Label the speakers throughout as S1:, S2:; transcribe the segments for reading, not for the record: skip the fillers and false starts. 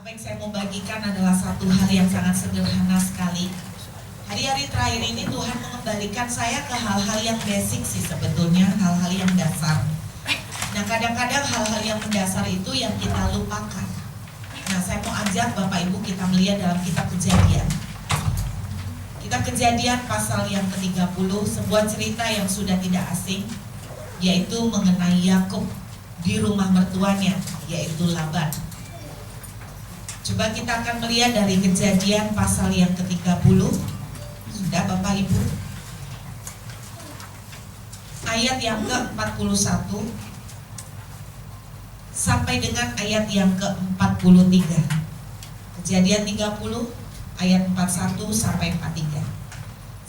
S1: Apa yang saya mau bagikan adalah satu hal yang sangat sederhana sekali. Hari-hari terakhir ini Tuhan mengembalikan saya ke hal-hal yang basic sih sebetulnya, hal-hal yang dasar. Nah kadang-kadang hal-hal yang mendasar itu yang kita lupakan. Nah saya mau ajak Bapak Ibu kita melihat dalam kitab Kejadian. Kitab Kejadian pasal yang ke-30, sebuah cerita yang sudah tidak asing, yaitu mengenai Yakub di rumah mertuanya, yaitu Laban. Coba kita akan melihat dari Kejadian pasal yang ke-30. Sudah Bapak Ibu? Ayat yang ke-41 sampai dengan ayat yang ke-43. Kejadian 30 ayat 41 sampai 43.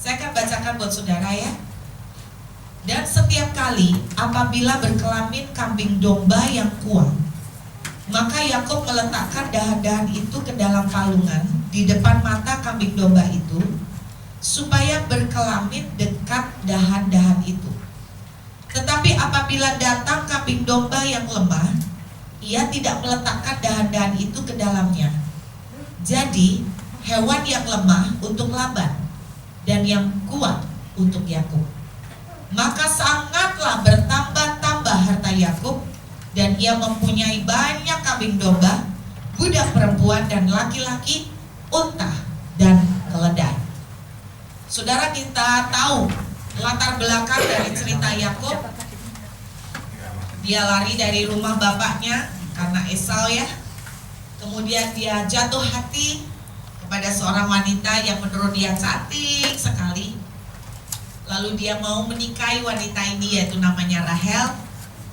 S1: Saya akan bacakan buat saudara ya. Dan setiap kali apabila berkelamin kambing domba yang kuat, maka Yakub meletakkan dahan-dahan itu ke dalam palungan di depan mata kambing domba itu, supaya berkelamin dekat dahan-dahan itu. Tetapi apabila datang kambing domba yang lemah, ia tidak meletakkan dahan-dahan itu ke dalamnya. Jadi hewan yang lemah untuk Laban dan yang kuat untuk Yakub. Maka sangatlah bertambah-tambah harta Yakub, dan ia mempunyai banyak kambing domba, budak perempuan dan laki-laki, unta dan keledai. Saudara, kita tahu latar belakang dari cerita Yakub. Dia lari dari rumah bapaknya karena Esau ya. Kemudian dia jatuh hati kepada seorang wanita yang menurut dia cantik sekali. Lalu dia mau menikahi wanita ini, yaitu namanya Rahel.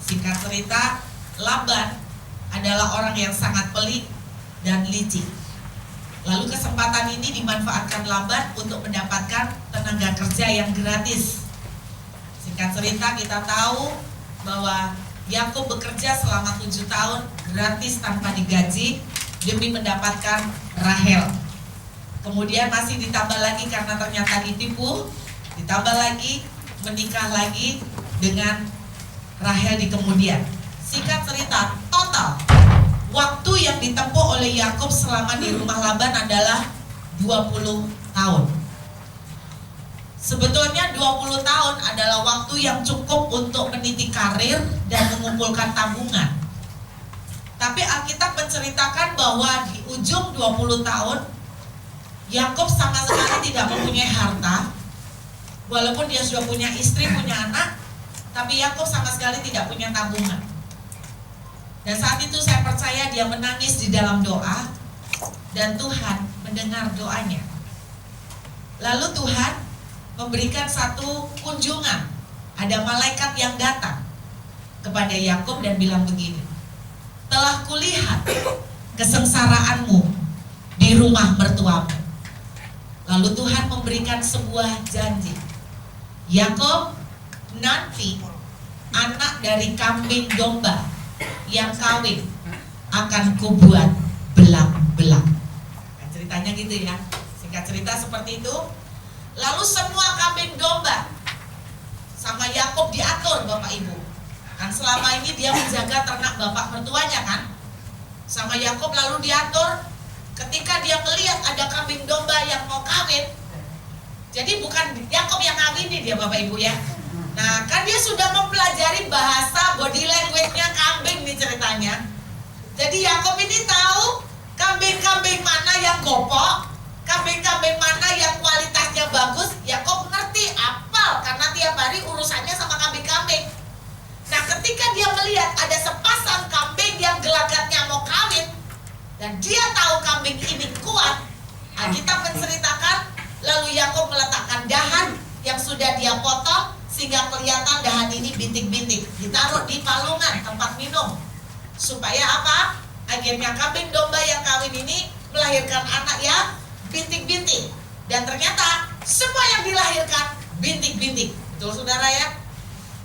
S1: Singkat cerita, Laban adalah orang yang sangat pelit dan licik. Lalu kesempatan ini dimanfaatkan Laban untuk mendapatkan tenaga kerja yang gratis. Singkat cerita, kita tahu bahwa Yakub bekerja selama 7 tahun gratis tanpa digaji demi mendapatkan Rahel. Kemudian masih ditambah lagi karena ternyata ditipu, ditambah lagi menikah lagi dengan Rahel di kemudian. Singkat cerita, total waktu yang ditempuh oleh Yakub selama di rumah Laban adalah 20 tahun. Sebetulnya 20 tahun adalah waktu yang cukup untuk meniti karir dan mengumpulkan tabungan. Tapi Alkitab menceritakan bahwa di ujung 20 tahun Yakub sama sekali tidak mempunyai harta. Walaupun dia sudah punya istri, punya anak, tapi Yakub sama sekali tidak punya tabungan. Dan saat itu saya percaya dia menangis di dalam doa, dan Tuhan mendengar doanya. Lalu Tuhan memberikan satu kunjungan. Ada malaikat yang datang kepada Yakub dan bilang begini, telah kulihat kesengsaraanmu di rumah mertuamu. Lalu Tuhan memberikan sebuah janji, Yakub, nanti anak dari kambing domba yang kawin akan kubuat belang-belang. Nah, ceritanya gitu ya. Singkat cerita seperti itu. Lalu semua kambing domba sama Yakub diatur, Bapak Ibu. Kan selama ini dia menjaga ternak bapak mertuanya kan. Sama Yakub lalu diatur. Ketika dia melihat ada kambing domba yang mau kawin, jadi bukan Yakub yang ngawinin dia, Bapak Ibu ya. Nah kan dia sudah mempelajari bahasa body language-nya kambing nih ceritanya. Jadi Yakub ini tahu kambing-kambing mana yang gopok, kambing-kambing mana yang kualitasnya bagus. Yakub ngerti, apal, karena tiap hari urusannya sama kambing-kambing. Nah ketika dia melihat ada sepasang kambing yang gelagatnya mau kawin, dan dia tahu kambing ini kuat, Alkitab menceritakan lalu Yakub meletakkan dahan yang sudah dia potong, sehingga kelihatan dahan ini bintik-bintik, ditaruh di palungan tempat minum. Supaya apa? Akhirnya kambing domba yang kawin ini melahirkan anak yang bintik-bintik. Dan ternyata semua yang dilahirkan bintik-bintik. Betul saudara ya?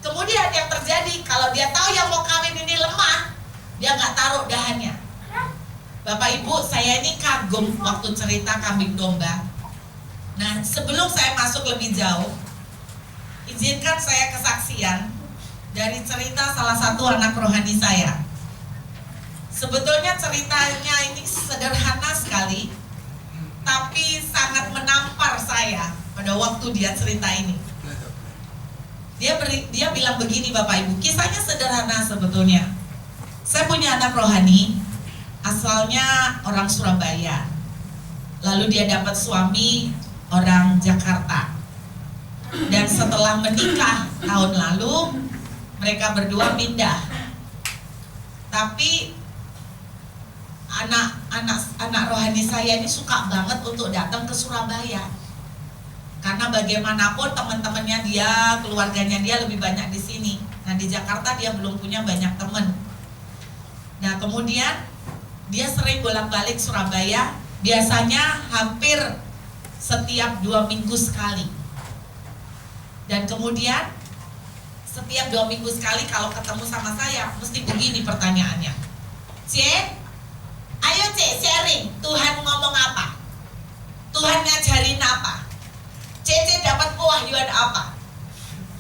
S1: Kemudian yang terjadi, kalau dia tahu yang mau kawin ini lemah, dia nggak taruh dahannya. Bapak Ibu, saya ini kagum waktu cerita kambing domba. Nah sebelum saya masuk lebih jauh, izinkan saya kesaksian dari cerita salah satu anak rohani saya. Sebetulnya ceritanya ini sederhana sekali, tapi sangat menampar saya pada waktu dia cerita ini. Dia bilang begini Bapak Ibu, kisahnya sederhana sebetulnya. Saya punya anak rohani, asalnya orang Surabaya. Lalu dia dapat suami orang Jakarta. Dan setelah menikah tahun lalu, mereka berdua pindah. Tapi anak rohani saya ini suka banget untuk datang ke Surabaya. Karena bagaimanapun teman-temannya dia, keluarganya dia lebih banyak di sini. Nah di Jakarta dia belum punya banyak teman. Nah kemudian dia sering bolak-balik Surabaya, biasanya hampir setiap 2 minggu sekali. Dan kemudian setiap 2 minggu sekali kalau ketemu sama saya, mesti begini pertanyaannya. Cek, ayo Cek sharing, Tuhan ngomong apa? Tuhan ngajarin apa? Cece dapat pewahyuan apa?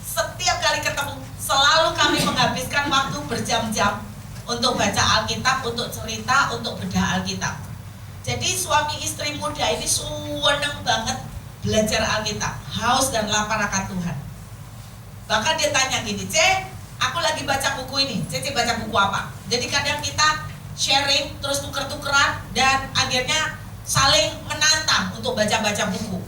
S1: Setiap kali ketemu, selalu kami menghabiskan waktu berjam-jam untuk baca Alkitab, untuk cerita, untuk bedah Alkitab. Jadi suami istri muda ini seneng banget belajar Alkitab, haus dan lapar akan Tuhan. Bahkan dia tanya gini, Ce, aku lagi baca buku ini, Cece baca buku apa? Jadi kadang kita sharing, terus tuker-tukeran, dan akhirnya saling menantang untuk baca-baca buku.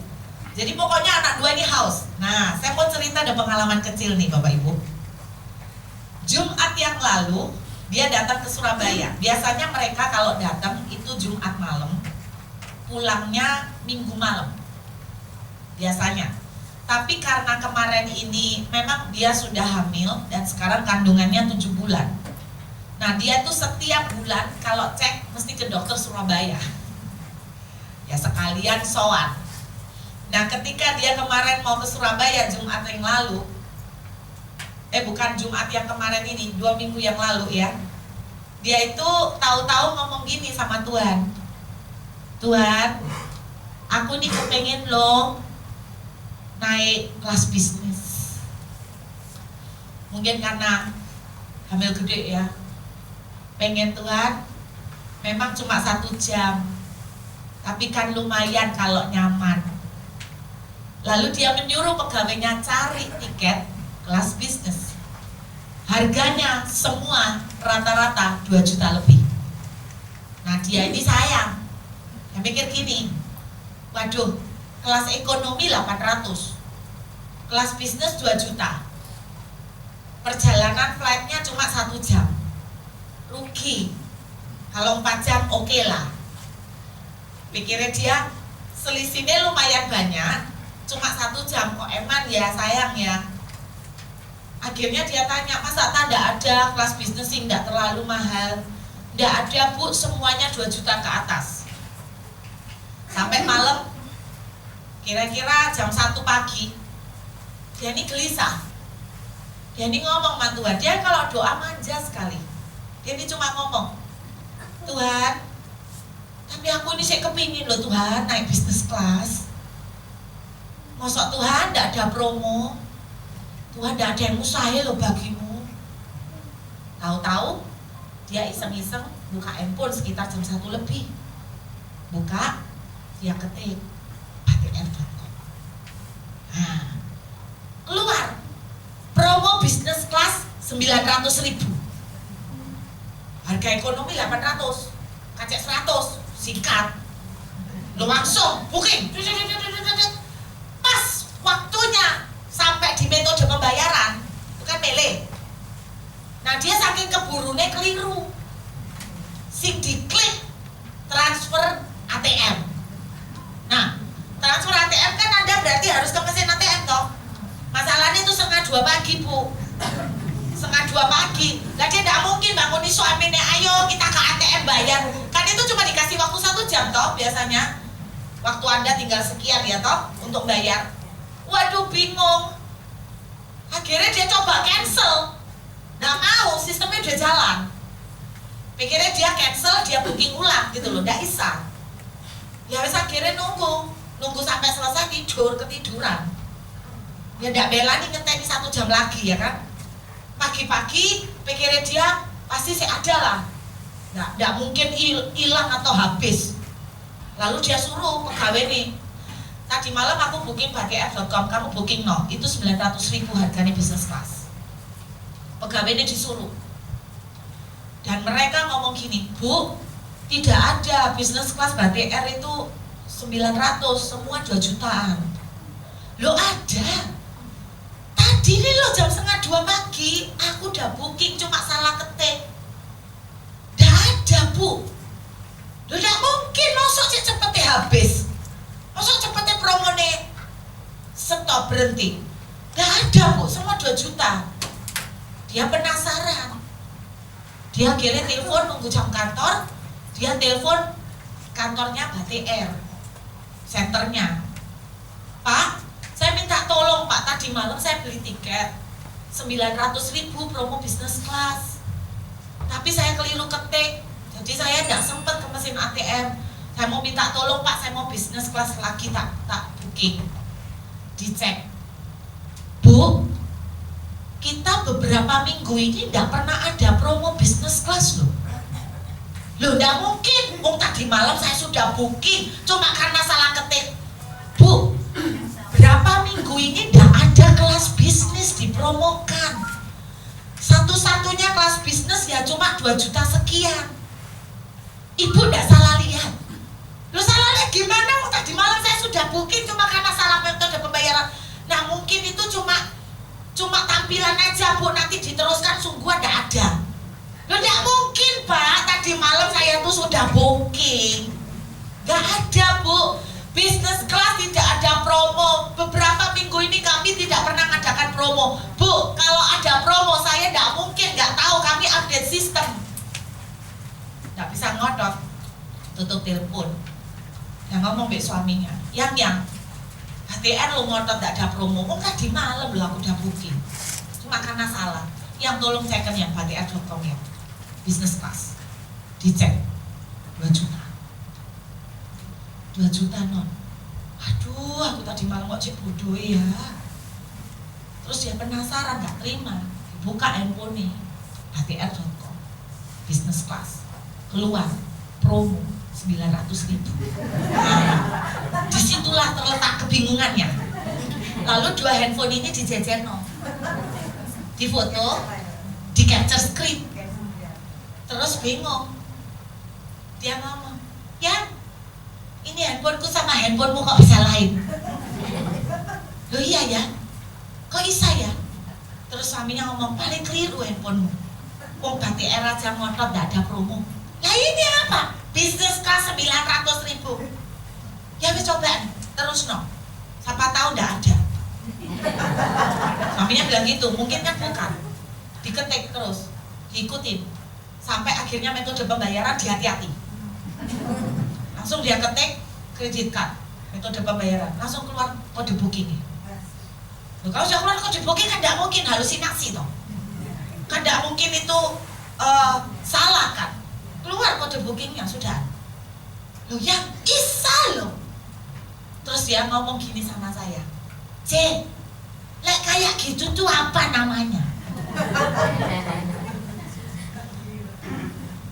S1: Jadi pokoknya anak dua ini haus. Nah, saya mau cerita ada pengalaman kecil nih Bapak Ibu. Jumat yang lalu, dia datang ke Surabaya. Biasanya mereka kalau datang itu Jumat malam, pulangnya Minggu malam. Biasanya. Tapi karena kemarin ini memang dia sudah hamil dan sekarang kandungannya 7 bulan. Nah, dia tuh setiap bulan kalau cek mesti ke dokter Surabaya. Ya sekalian sowan. Nah ketika dia kemarin mau ke Surabaya Jumat yang lalu, bukan Jumat yang kemarin ini, 2 minggu yang lalu ya, dia itu tahu-tahu ngomong gini sama Tuhan, Tuhan, aku nih kepengen loh naik kelas bisnis. Mungkin karena hamil gede ya, pengen Tuhan, memang cuma 1 jam, tapi kan lumayan kalau nyaman. Lalu dia menyuruh pegawainya cari tiket kelas bisnis. Harganya semua rata-rata 2 juta lebih. Nah dia ini sayang. Dia mikir gini, waduh, kelas ekonomi 800, kelas bisnis 2 juta. Perjalanan flightnya cuma 1 jam. Rugi. Kalau 4 jam oke lah. Pikirnya dia, selisihnya lumayan banyak, cuma 1 jam kok, emang ya sayang ya. Akhirnya dia tanya, masa tak ada kelas bisnis yang tidak terlalu mahal? Tidak ada Bu, semuanya 2 juta ke atas. Sampai malam, kira-kira jam 1 pagi, dia ini gelisah. Dia ini ngomong sama Tuhan, dia kalau doa manja sekali. Dia ini cuma ngomong, Tuhan, tapi aku ini saya kepingin loh Tuhan naik bisnis kelas. Masa Tuhan tidak ada promo, Tuhan tidak ada yang mustahil loh bagimu. Tahu-tahu dia iseng-iseng buka handphone sekitar jam 1 lebih. Buka, dia ketik patr.com. Nah, keluar promo bisnis kelas 900.000, harga ekonomi 800, kacek 100, sikat. Lo langsung booking. Pas waktunya sampai di metode pembayaran, itu kan mele. Nah dia saking keburunya keliru, sing diklik transfer ATM. Nah transfer ATM kan Anda berarti harus ke mesin ATM toh. Masalahnya itu 1:30 pagi Bu, 1:30 pagi. Lah dia tidak mungkin bangun suaminya, ayo kita ke ATM bayar. Kan itu cuma dikasih waktu 1 jam toh biasanya. Waktu Anda tinggal sekian ya toh untuk bayar. Waduh bingung. Akhirnya dia coba cancel. Nggak mau, sistemnya udah jalan. Pikirnya dia cancel, dia booking ulang gitu loh, nggak bisa. Ya wes akhirnya nunggu sampai selesai, ketiduran. Ya nggak bela nih ngenteni 1 jam lagi ya kan. Pagi-pagi pikirnya dia pasti saya ada lah. nggak mungkin hilang atau habis. Lalu dia suruh pegawai nih, tadi malam aku booking batik.com, kamu booking no, itu 900.000 harganya business class. Pegawai ini disuruh, dan mereka ngomong gini, Bu, tidak ada business class batik air itu 900, semua 2 jutaan. Lo ada, tadi nih lo jam 1:30 pagi, aku udah booking, cuma salah ketik. Nggak ada, Bu. Lo nggak mungkin, masuk cepetnya habis, masuk cepetnya promone stop, berhenti. Nggak ada, Bu, semua 2 juta. Dia penasaran, dia akhirnya telepon nunggu jam kantor, dia telepon kantornya Batik Air, senternya. Pak, saya minta tolong Pak, tadi malam saya beli tiket 900.000 promo business class, tapi saya keliru ketik, jadi saya tidak sempat ke mesin ATM. Saya mau minta tolong Pak, saya mau business class lagi, tak booking. Dicek, Bu, kita beberapa minggu ini tidak pernah ada promo business class loh. Loh, tidak mungkin, tadi malam saya sudah booking, cuma karena salah ketik. Bu, berapa minggu ini tidak ada kelas bisnis dipromokan. Satu-satunya kelas bisnis ya cuma 2 juta sekian. Ibu tidak salah lihat. Loh, salah lihat gimana? Tadi malam saya sudah booking cuma karena salah metode pembayaran. Nah, mungkin itu cuma tampilan aja, Bu, nanti diteruskan sungguhan tidak ada. Loh, tidak mungkin Pak, tadi malam saya tuh sudah booking. Gak ada, Bu, business class tidak ada promo. Beberapa minggu ini kami tidak pernah mengadakan promo. Bu, kalau ada promo saya tidak mungkin, gak tahu, kami update sistem. Gak bisa ngotot, tutup telepon. Yang ngomong mbak suaminya, yang HTR lo ngotot gak ada promo. Tadi malam lo aku udah booking, cuma karena salah. Yang tolong cekan yang batik.com ya, business class, dicek 2 juta. 2 juta non. Aduh, aku tadi malam kok cek bodoh ya. Terus dia penasaran, gak terima, buka handphone nih, batik.com, business class, keluar promo 900.000. Nah, disitulah terletak kebingungannya. Lalu 2 handphone ini dijejer no, di foto, di capture screen. Terus bingung, dia ngomong, ya ini handphoneku sama handphonemu kok bisa lain? Loh iya ya, kok bisa ya? Terus suaminya ngomong, paling keliru handphonemu, Batik Air aja ngotot gak ada promo. Nah ini apa? Business class 900.000. Ya wis coba terus no, siapa tahu gak ada. Suaminya bilang gitu, mungkin kan bukan. Diketik terus, diikutin, sampai akhirnya metode pembayaran dihati-hati. Langsung dia ketik kredit card, metode pembayaran, langsung keluar kode booking. Loh, kalau sudah keluar kode booking kan tidak mungkin halusinasi toh, kan tidak mungkin itu salah kan, keluar kode bookingnya sudah. Loh ya bisa loh. Terus dia ngomong gini sama saya, C, lek kayak gitu tuh apa namanya?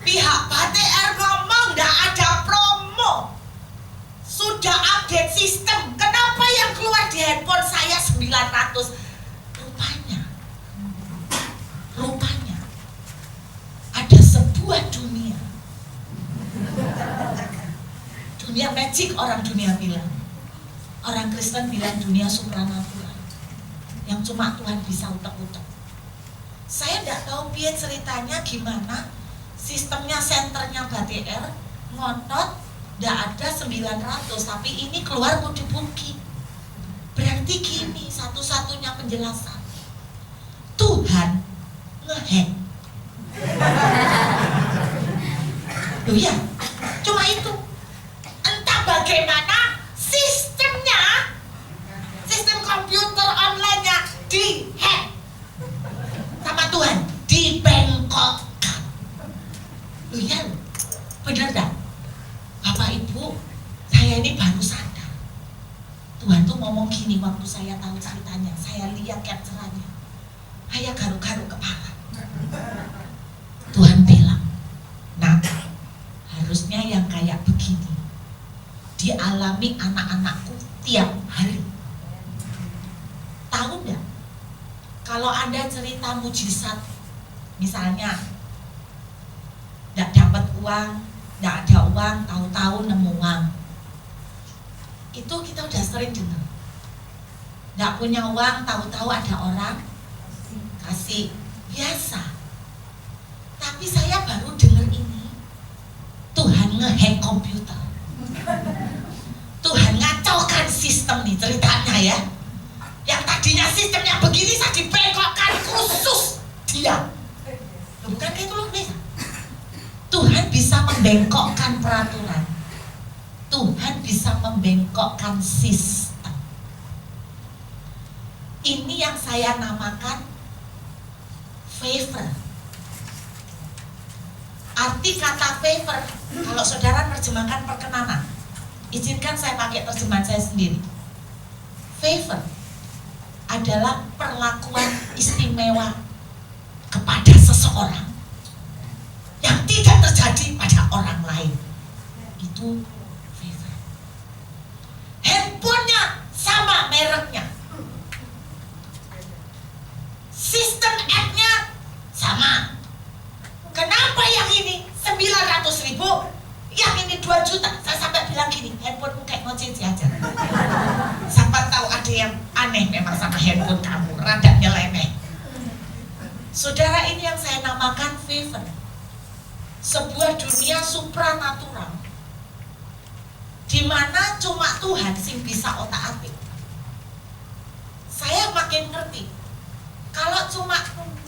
S1: Pihak Batik Air ngomong gak ada promo, sudah update sistem, kenapa yang keluar di handphone saya 900? Rupanya ada sebuah dunia magic, orang dunia bilang, orang Kristen bilang dunia supranatural yang cuma Tuhan bisa utek-utek. Saya tidak tahu biar ceritanya gimana, sistemnya senternya Batik Air ngotot tidak ada 900, tapi ini keluar kode booking. Berarti gini, satu-satunya penjelasan, Tuhan ngehack. Loh ya, cuma itu. Entah bagaimana sistemnya, sistem komputer online-nya dihack sama Tuhan, dibengkokkan. Loh ya, bener dah Bapak Ibu, saya ini baru sadar Tuhan tuh ngomong gini waktu saya tahu ceritanya, saya lihat capture-annya, saya garuk-garuk kepala. Tuhan bilang, nah alami anak-anakku tiap hari. Tahu nggak? Kalau Anda cerita mujizat, misalnya nggak dapat uang, nggak ada uang, tahu-tahu nemu uang, itu kita udah sering dengar. Nggak punya uang, tahu-tahu ada orang kasih, biasa. Tapi saya baru dengar ini, Tuhan ngehack komputer, Tuhan ngacaukan sistem nih ceritanya ya. Yang tadinya sistemnya begini saya dibengkokkan khusus dia. Bukan itu loh nih. Tuhan bisa membengkokkan peraturan. Tuhan bisa membengkokkan sistem. Ini yang saya namakan favor. Arti kata favor, kalau saudara terjemahkan perkenanan, izinkan saya pakai terjemahan saya sendiri. Favor adalah perlakuan istimewa kepada seseorang yang tidak terjadi pada orang lain. Itu favor. Handphonenya sama mereknya, sistem app-nya sama. Kenapa yang ini 900.000, yang ini 2 juta? Saya sampai bilang gini, handphonemu kayak ngocici aja. Siapa tahu ada yang aneh memang sama handphone kamu, rada nyeleneh. Saudara, ini yang saya namakan favor. Sebuah dunia supranatural di mana cuma Tuhan sing bisa otak-atik. Saya makin ngerti. Kalau cuma,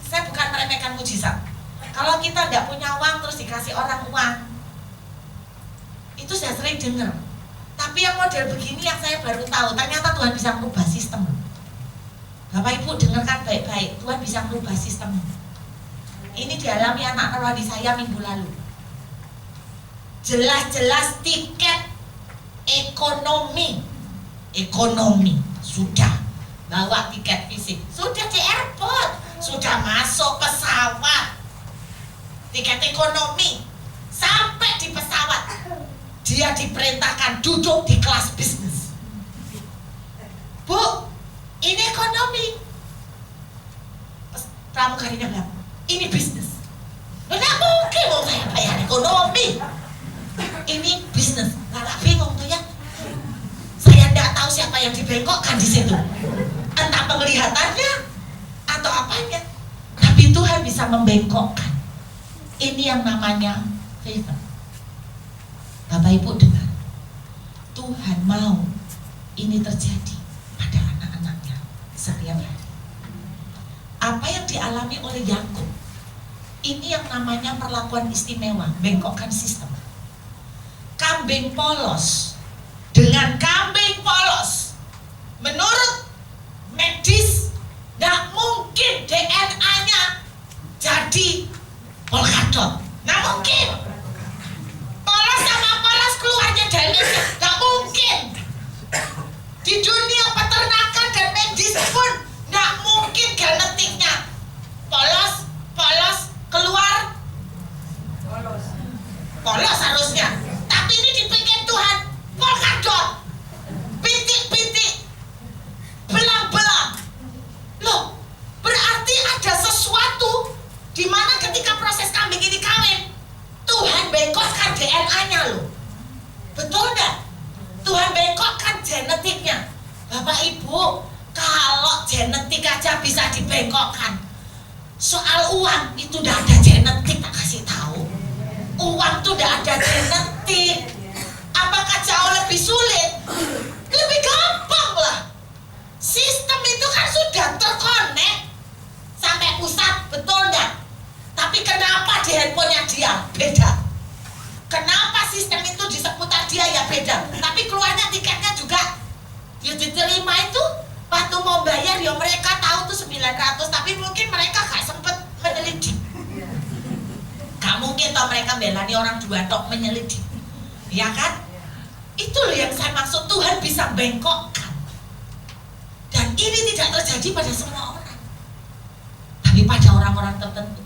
S1: saya bukan meremehkan mujizat. Kalau kita tidak punya uang terus dikasih orang uang, itu saya sering dengar. Tapi yang model begini yang saya baru tahu, ternyata Tuhan bisa merubah sistem. Bapak Ibu dengarkan baik-baik, Tuhan bisa merubah sistem. Ini dialami anak rohani saya minggu lalu. Jelas-jelas tiket ekonomi sudah bawa tiket fisik, sudah di airport, sudah masuk pesawat. Tiket ekonomi sampai di pesawat dia diperintahkan duduk di kelas bisnis. Bu, ini ekonomi. Pramugarinya bilang, ini bisnis. Nggak mungkin mau saya bayar ekonomi. Ini bisnis. Nggak bingung tuh ya. Saya nggak tahu siapa yang dibengkokkan di situ. Entah penglihatannya atau apanya. Tapi Tuhan bisa membengkokkan. Ini yang namanya favor. Bapak Ibu dengar, Tuhan mau ini terjadi pada anak-anaknya setiap hari. Apa yang dialami oleh Yakub, ini yang namanya perlakuan istimewa, bengkokkan sistem. Kambing polos dengan kambing polos, menurut medis gak mungkin DNA-nya jadi polkadot, nggak mungkin. Polos sama polos keluarnya dari nggak mungkin. Di dunia peternakan dan medis pun nggak mungkin genetiknya polos keluar polos harusnya. Tapi ini dipikir Tuhan polkadot, bintik-bintik, belang-belang. Loh, berarti ada sesuatu di mana ketika proses kambing ini kawin, Tuhan bengkokkan DNA-nya loh. Betul enggak? Tuhan bengkokkan genetiknya. Bapak Ibu, kalau genetik aja bisa dibengkokkan, soal uang itu udah ada genetik, tak kasih tahu. Uang tuh udah ada genetik. Apakah jauh lebih sulit? Lebih gampang lah. Sistem itu kan sudah terkonek sampai pusat, betul enggak? Tapi kenapa di handphonenya dia beda? Kenapa sistem itu di seputar dia ya beda? Tapi keluarnya tiketnya juga ya diterima itu. Waktu mau bayar ya mereka tahu tuh 900, tapi mungkin mereka gak sempet menyelidik. Gak mungkin toh mereka belani orang 2 tok menyelidik, ya kan? Itu loh yang saya maksud, Tuhan bisa bengkokkan. Dan ini tidak terjadi pada semua orang, tapi pada orang-orang tertentu.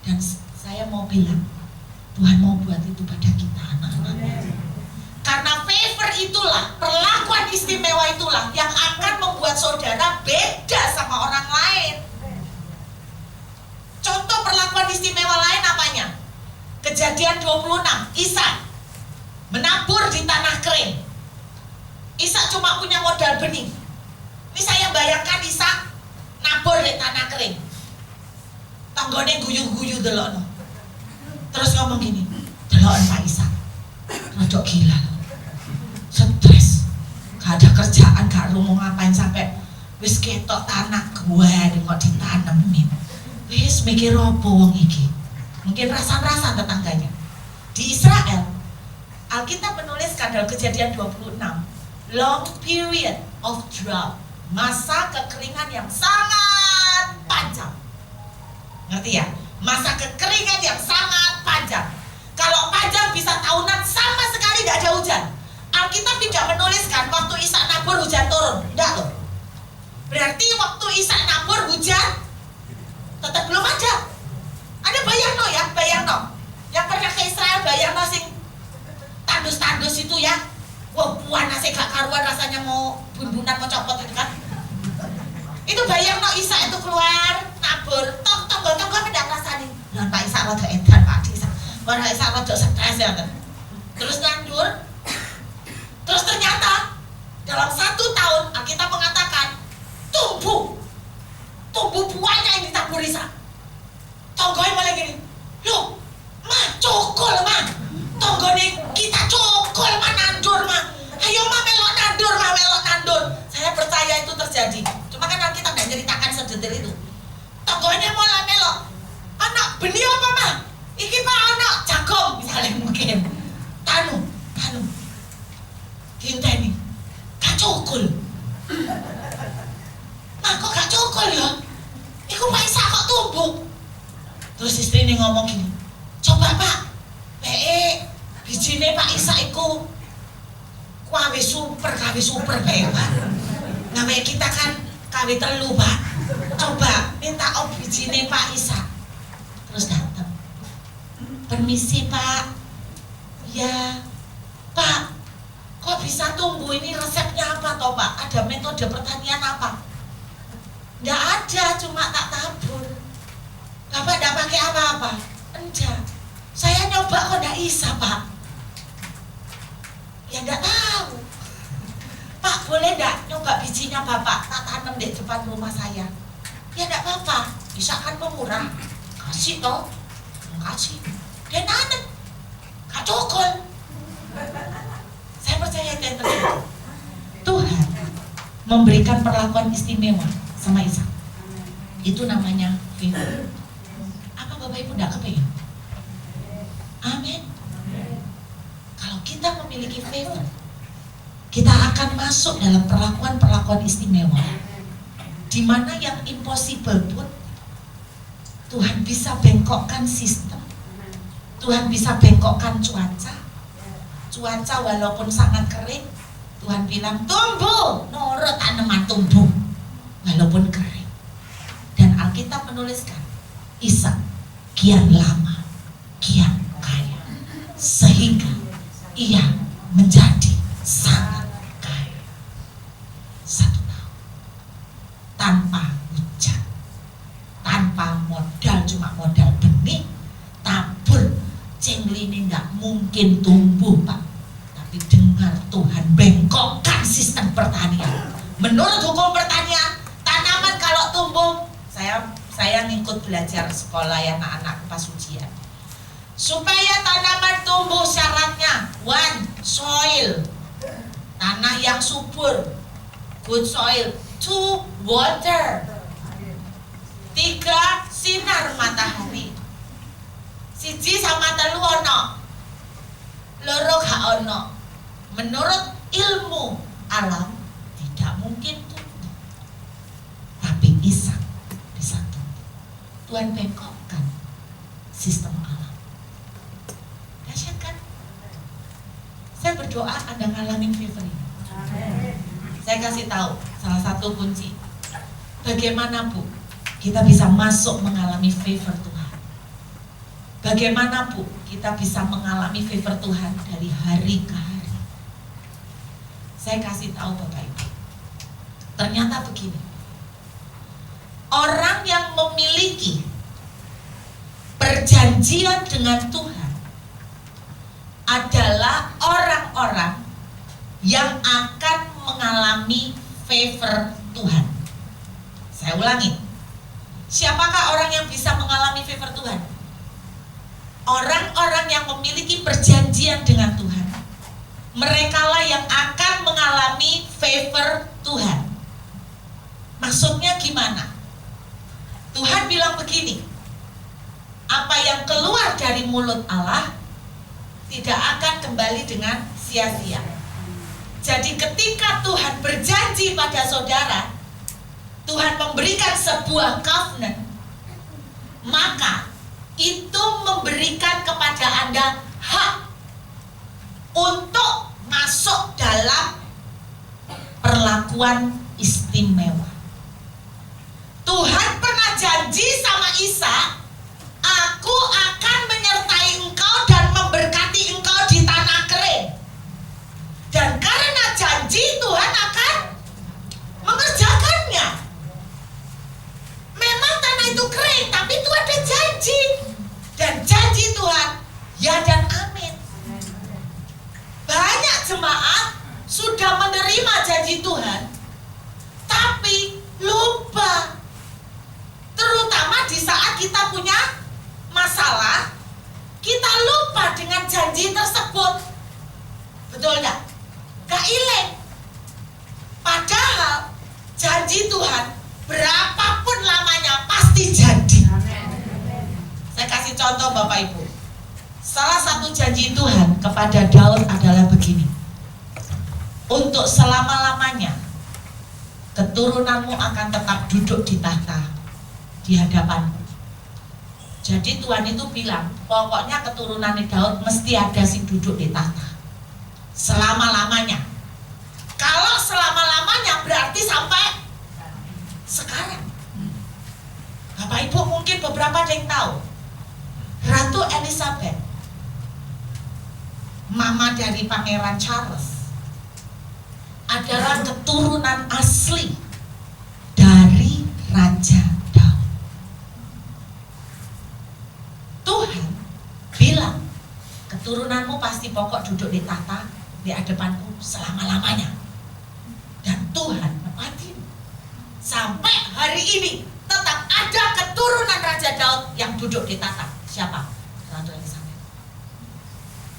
S1: Dan saya mau bilang, Tuhan mau buat itu pada kita anak-anaknya. Karena favor itulah, perlakuan istimewa itulah yang akan membuat saudara beda sama orang lain. Contoh perlakuan istimewa lain apanya? Kejadian 26, Ishak menabur di tanah kering. Ishak cuma punya modal benih. Ini saya bayangkan Ishak nabur di tanah kering. Tanggone guyu-guyu delokno. Terus ngomong gini, delok Pak Ishak, rodok gila, stres, gak ada kerjaan, gak mau ngapain sampai wis ketok tanah gue kok ditanemin. Wis mikir apa wong iki? Mungkin rasa-rasa tetangganya. Di Israel, Alkitab menuliskan dalam Kejadian 26, long period of drought, masa kekeringan yang sangat panjang. Ngerti ya? Masa kekeringan yang sangat panjang. Kalau panjang bisa tahunan, sama sekali tidak ada hujan. Alkitab tidak menuliskan waktu Ishak nabur hujan turun, tidak loh. Berarti waktu Ishak nabur hujan tetap belum ada. Ada bayangno ya, bayangno. Yang pernah ke Israel bayangno sing tandus-tandus itu ya. Wah, panasnya gak karuan, rasanya mau bun-bunan mau copot itu kan. Itu bayangno Ishak itu keluar nabur, tonggo-tonggo mendak rasani. Lan Pak Ishak rada edan Pak Ishak. Ora Ishak rada stres ya. Terus nandur. Terus ternyata dalam 1 tahun Alkitab mengatakan tumbuh buahnya yang ditabur Ishak. Tonggonya malah gini, loh, mah cokol mah, tonggone kita cokol mah nandur mah, ayo mah melok nandur. Saya percaya itu terjadi. Cuma kan Alkitab tidak ceritakan sedetail itu. Tonggonya malah melok, anak benih apa mah? Iki mah anak jagung misalnya mungkin. Tanu, ginteni, gak cokol. Mah kok gak cokol ya? Iku Pak Ishak kok tumbuh. Terus istri ini ngomong gini, coba Pak, bijine Pak Ishak iku kawe super Pak. Namanya kita kan kawe telu Pak. Coba minta bijine Pak Ishak. Terus datang, permisi Pak. Ya Pak, kok bisa tumbuh, ini resepnya apa toh Pak? Ada metode pertanian apa? Nggak ada, cuma tak tabur. Bapak nggak pakai apa-apa? Enggak. Saya nyoba kok nggak bisa Pak. Ya nggak tahu. Pak boleh nggak nyoba bijinya Bapak tak tanam di depan rumah saya? Ya nggak apa-apa. Bisa kan pemurah. Kasih toh. Kasih. Dia nanam. Gak cokol. Saya percaya itu yang terjadi. Tuhan memberikan perlakuan istimewa sama Ishak. Itu namanya favor. Apa Bapak Ibu tidak kepengen? Amin. Kalau kita memiliki favor, kita akan masuk dalam perlakuan istimewa, di mana yang impossible pun Tuhan bisa bengkokkan sistem. Tuhan bisa bengkokkan cuaca walaupun sangat kering, Tuhan bilang tumbuh, nurut tanaman tumbuh walaupun kering. Dan Alkitab menuliskan Ishak kian lama kian kaya, sehingga ia menjadi sangat kaya. 1 tahun tanpa hujan, tanpa modal, cuma modal benih, tabur. Cengli ini nggak mungkin tumbuh Pak, tapi dengar Tuhan bengkokkan sistem pertanian. Menurut hukum pertanian, tanaman kalau tumbuh, saya ngikut belajar sekolah ya anak-anak pas ujian. Supaya tanaman tumbuh syaratnya 1, soil, tanah yang subur, good soil. 2, water. 3, sinar matahari. 1 sama 3 ono, 2 gak ono. Menurut ilmu alam tidak mungkin tumbuh, tapi Ishak bisa tumbuh. Tuhan bengkokkan sistem alam. Dahsyat kan? Saya berdoa Anda ngalamin favor ini. Saya kasih tahu salah satu kunci. Bagaimana Bu kita bisa masuk mengalami favor Tuhan? Bagaimana Bu kita bisa mengalami favor Tuhan dari hari ke hari? Saya kasih tahu Bapak Ibu, ternyata begini, orang yang memiliki perjanjian dengan Tuhan adalah orang-orang yang akan mengalami favor Tuhan. Saya ulangi, siapakah orang yang bisa mengalami favor Tuhan? Orang-orang yang memiliki perjanjian dengan Tuhan. Merekalah yang akan mengalami favor Tuhan. Maksudnya gimana? Tuhan bilang begini, apa yang keluar dari mulut Allah tidak akan kembali dengan sia-sia. Jadi ketika Tuhan berjanji pada saudara, Tuhan memberikan sebuah covenant, maka itu memberikan kepada Anda hak untuk masuk dalam perlakuan istimewa. Tuhan pernah janji sama Ishak, aku akan menyertai engkau dan memberkati engkau di tanah kering. Dan karena janji, Tuhan akan mengerjakannya. Memang tanah itu kering, tapi itu ada janji. Dan janji Tuhan, ya dan amin. Banyak jemaat sudah menerima janji Tuhan, tapi lupa. Terutama di saat kita punya masalah, kita lupa dengan janji tersebut. Betul enggak? Gak ileng. Padahal janji Tuhan berapapun lamanya pasti jadi. Saya kasih contoh Bapak Ibu. Salah satu janji Tuhan kepada Daud adalah begini, untuk selama-lamanya keturunanmu akan tetap duduk di tahta di hadapanmu. Jadi Tuhan itu bilang, pokoknya keturunan Daud mesti ada sing duduk di tahta selama-lamanya. Kalau selama-lamanya berarti sampai sekarang. Bapak Ibu mungkin beberapa ada yang tahu, Ratu Elizabeth, mama dari Pangeran Charles, adalah keturunan asli dari Raja Daud. Tuhan bilang, keturunanmu pasti pokok duduk di tahta di hadapanku selama-lamanya. Dan Tuhan nepatin. Sampai hari ini tetap ada keturunan Raja Daud yang duduk di tahta. Siapa? Ratu Elizabeth.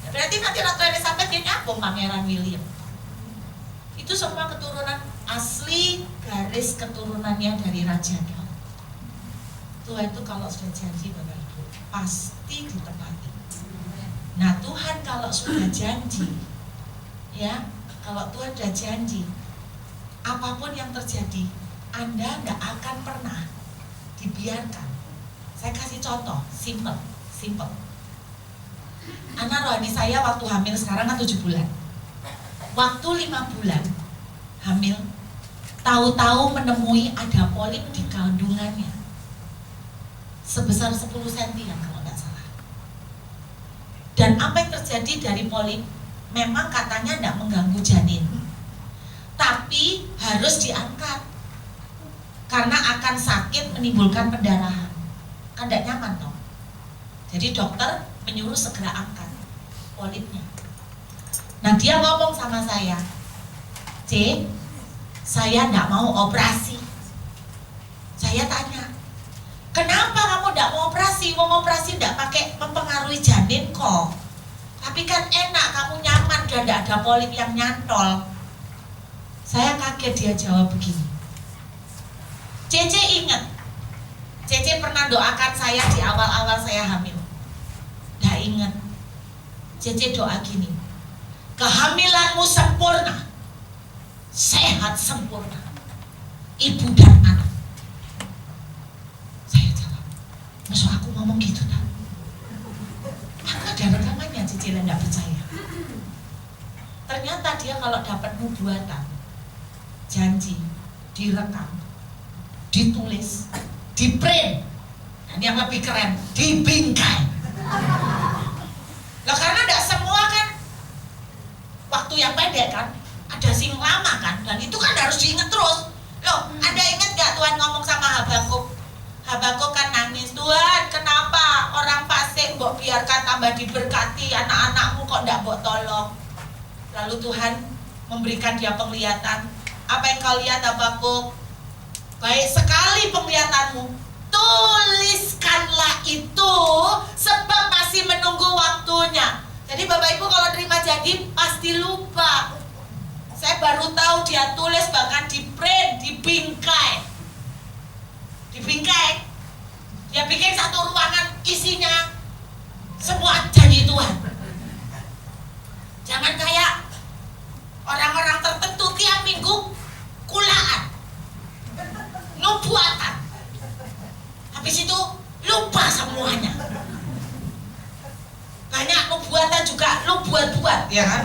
S1: Ya, berarti nanti Ratu Elizabeth dia nyambung Pangeran William. Itu semua keturunan asli, garis keturunannya dari Raja Daud. Tuhan itu kalau sudah janji Bapak Ibu pasti ditepati. Nah Tuhan kalau sudah janji, ya, kalau Tuhan sudah janji, apapun yang terjadi, Anda tidak akan pernah dibiarkan. Saya kasih contoh, simple. Anak rohani saya waktu hamil sekarang kan 7 bulan. Waktu 5 bulan hamil, tahu-tahu menemui ada polip di kandungannya sebesar 10 cm kalau nggak salah. Dan apa yang terjadi dari polip, memang katanya tidak mengganggu janin, tapi harus diangkat karena akan sakit, menimbulkan pendarahan. Kan tidak nyaman toh. Jadi dokter menyuruh segera angkat polipnya. Nah dia ngomong sama saya, C, saya tidak mau operasi. Saya tanya, kenapa kamu tidak mau operasi? Mau operasi tidak pakai mempengaruhi janin kok. Tapi kan enak, kamu nyaman dan tidak ada polip yang nyantol. Saya kaget, dia jawab begini, Cece ingat, Cece pernah doakan saya di awal-awal saya hamil. Tidak ingat. Cece doa gini, kehamilanmu sempurna, sehat sempurna, ibu dan anak. Saya jawab, maksud aku ngomong gitu tak? Aku ada rekamannya, Cece tidak percaya. Ternyata dia kalau dapat nubuatan, janji, direkam, ditulis, diprint, dan yang lebih keren, dibingkai. Loh karena tidak semua kan waktu yang pendek kan, ada ada sing lama kan, dan itu kan harus diingat terus. Loh, Anda ingat gak Tuhan ngomong sama Habakuk? Habakuk kan nangis, Tuhan kenapa orang fasik mbok biarkan tambah diberkati, anak-anakmu kok ndak mbok tolong. Lalu Tuhan memberikan dia penglihatan. Apa yang kau lihat Habakuk? Baik sekali penglihatanmu, tuliskanlah itu sebab masih menunggu waktunya. Jadi Bapak Ibu kalau terima janji pasti lupa. Saya baru tahu dia tulis, bahkan di print, dibingkai. Dia bikin satu ruangan isinya semua janji Tuhan. Jangan kayak orang-orang tertentu tiap minggu kulaan, nubuatan, habis itu lupa semuanya. Banyak nubuatan juga lu buat-buat, ya kan?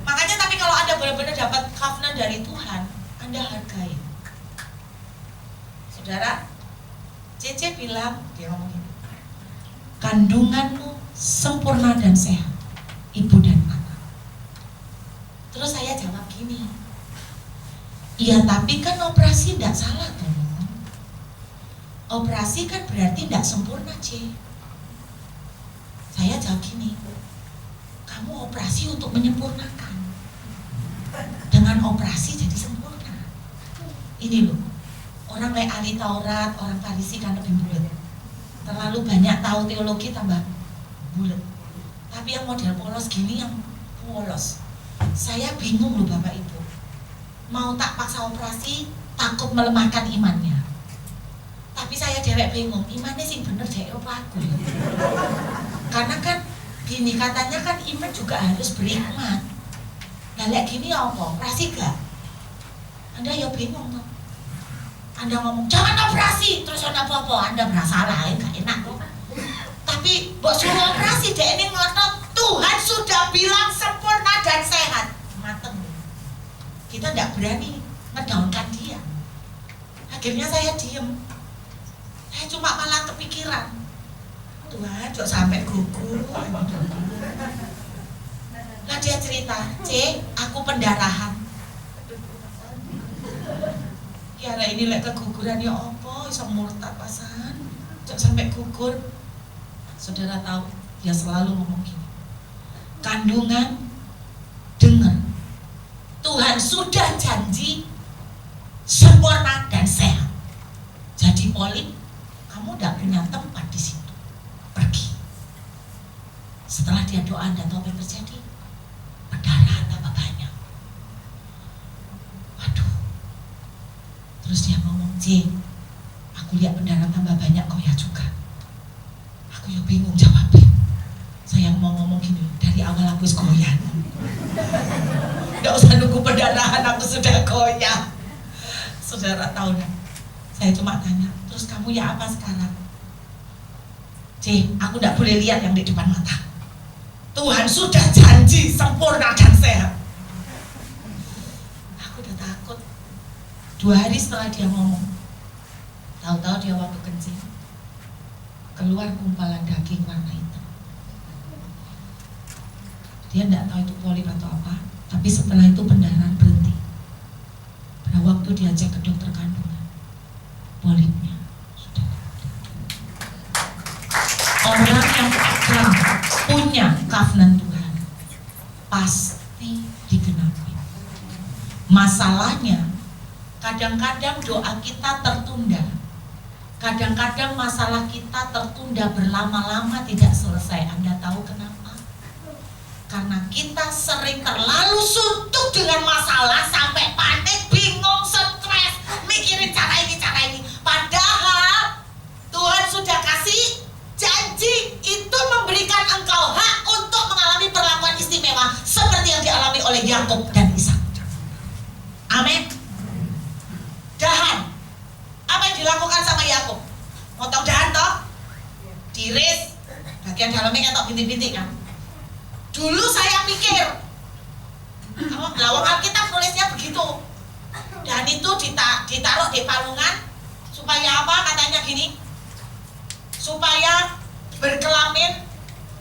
S1: Makanya tapi kalau Anda benar-benar dapat covenant dari Tuhan, Anda hargai. Saudara, Cece bilang, dia ngomong gini, kandunganmu sempurna dan sehat, ibu dan anak. Terus saya jawab gini, iya tapi kan operasi tidak salah dong. Operasi kan berarti tidak sempurna, C. Saya jawab gini, kamu operasi untuk menyempurnakan. Dengan operasi jadi sempurna. Ini loh, orang kayak ahli Taurat, orang Farisi kan lebih bulat. Terlalu banyak tahu teologi tambah bulat. Tapi yang model polos gini yang polos. Saya bingung loh Bapak Ibu. Mau tak paksa operasi, takut melemahkan imannya. Tapi saya dewek bingung, imannya sih bener dek apa aku. Karena kan gini katanya kan iman juga harus berhikmat. Nah lihat gini apa? Operasi gak? Anda ya bingung tuh. Anda ngomong jangan operasi, terus Anda apa-apa, Anda merasa lain gak enak kok. Tapi mbok suruh operasi dek ini ngotot, Tuhan sudah bilang sempurna dan sehat. Mateng. Kita tidak berani ngedaunkan dia. Akhirnya saya diem. Saya cuma malah kepikiran, Tuhan kok sampai gugur. Nah dia cerita, C, aku pendarahan. Ya ini lek keguguran ya apa, iso murtad pasan, kok sampai gugur. Saudara tahu, dia selalu ngomong gini, kandungan dengar, Tuhan sudah janji sempurna dan sehat. Jadi Poli, kamu udah punya tempat di situ, pergi. Setelah dia doa, Anda tahu apa yang terjadi? Pendarahan tambah banyak. Waduh. Terus dia ngomong, C, aku lihat pendarahan tambah banyak kok ya juga. Aku ya bingung jawabnya. Saya mau ngomong gini, dari awal aku goyah. Gak usah nunggu pendarahan, aku sudah goyah. Saudara tahu kan? Saya cuma tanya, terus kamu ya apa sekarang? C, aku gak boleh lihat yang di depan mata. Tuhan sudah janji sempurna dan sehat. Aku udah takut. 2 hari setelah dia ngomong, tahu-tahu dia waktu kencing keluar gumpalan daging warna hitam. Dia tidak tahu itu polip atau apa, tapi setelah itu pendarahan berhenti. Pada waktu dia cek ke dokter kandungan, polipnya sudah ada. Orang yang akan punya covenant Tuhan pasti digenapi. Masalahnya kadang-kadang doa kita tertunda. Kadang-kadang masalah kita tertunda berlama-lama tidak selesai. Anda tahu kenapa? Karena kita sering terlalu suntuk dengan masalah sampai panik, bingung, stres, mikirin cara ini. Padahal Tuhan sudah kasih janji itu memberikan engkau hak untuk mengalami perlakuan istimewa seperti yang dialami oleh Yakub dan Ishak. Amin. Dahan. Apa yang dilakukan sama Yakub? Motong dahan toh? Diris. Bagian dalamnya ketok bintik-bintik kan? Dulu saya pikir, lawang Alkitab nulisnya begitu. Dan itu ditaruh di palungan supaya apa? Katanya gini, supaya berkelamin.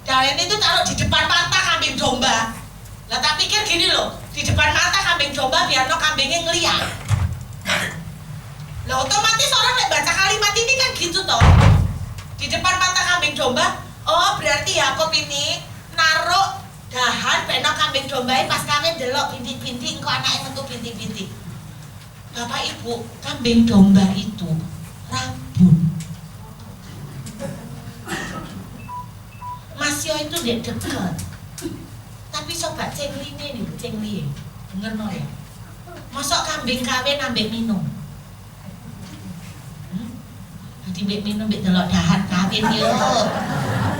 S1: Dan itu taruh di depan mata kambing domba. Lah tak pikir gini loh, di depan mata kambing domba biar no kambingnya ngeliat. Lah otomatis orang yang baca kalimat ini kan gitu toh. Di depan mata kambing domba, oh berarti Yakub ini naruh dahan beno kambing domba pas kawin delok bintik-bintik engko anake metu bintik-bintik. Bapak Ibu, kambing domba itu rabun. Masio itu dek deket. Tapi coba cengline nih, cengline. Denger no ya. Mosok kambing kawin ambek minum. Jadi ambek minum ambek delok dahan kawin yo.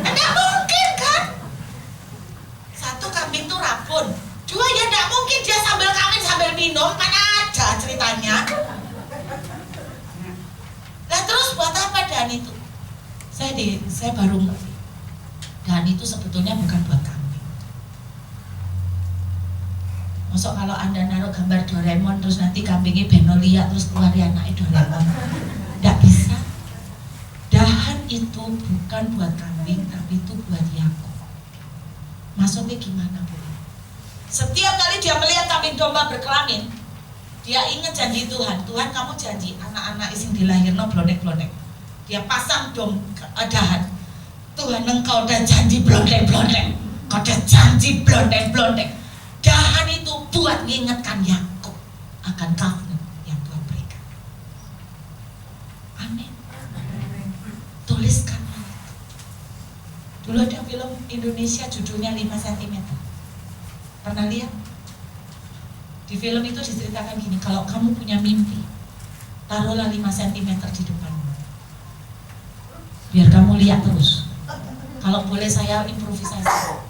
S1: Enggak mungkin kan? Satu kambing tuh rabun. Dua ya enggak mungkin dia sambil kawin sambil minum, mana ada ceritanya. Nah terus buat apa dahan itu? Saya baru ngerti. Dahan itu sebetulnya bukan buat kambing. Masuk kalau Anda naruh gambar Doraemon terus nanti kambingnya beno liat terus keluar anaknya Doraemon. Nggak bisa. Dahan itu bukan buat kambing tapi itu buat Yakub. Maksudnya gimana Bu? Setiap kali dia melihat kambing domba berkelamin, dia ingat janji Tuhan. Tuhan kamu janji anak-anak ising dilahirno blonek-blonek. Dia pasang dahan. Tuhan engkau udah janji blonek-blonek. Kau udah janji blonek-blonek. Dahan itu buat mengingatkan Yakub akan covenant yang Tuhan berikan. Amin. Tuliskan itu. Dulu ada film Indonesia judulnya 5 cm. Pernah lihat? Di film itu diceritakan gini, kalau kamu punya mimpi, taruhlah 5 cm di depanmu. Biar kamu lihat terus. Kalau boleh saya improvisasi.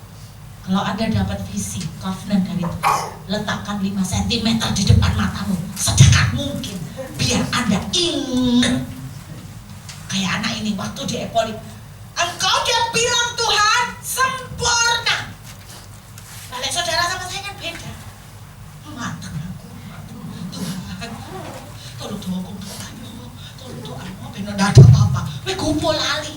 S1: Kalau Anda dapat visi, covenant dari Tuhan, letakkan 5 cm di depan matamu sedekat mungkin, biar Anda ingat. Kayak anak ini waktu di Epoli, engkau dia bilang Tuhan sempurna. Balik saudara sama saya kan beda. Matang aku, Tuhan, tolong doamu, benar ada apa-apa, we kumpul lali.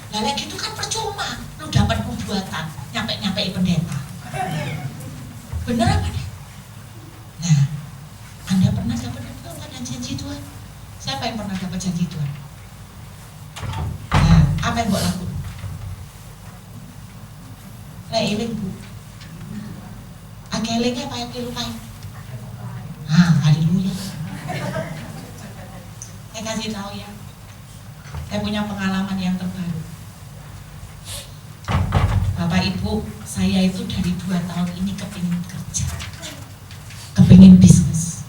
S1: Lalu gitu kan percuma, lu dapat pembuatan, nyampe pendeta. Bener apa nih? Nah, Anda pernah dapat janji Tuhan? Siapa yang pernah dapat janji Tuhan? Nah, apa yang buat lakukan? Eling Bu. Akelingnya payah lupain. Haleluya. Saya kasih tahu ya. Saya punya pengalaman yang terbaru. Bapak Ibu, saya itu dari 2 tahun ini kepingin kerja, kepingin bisnis.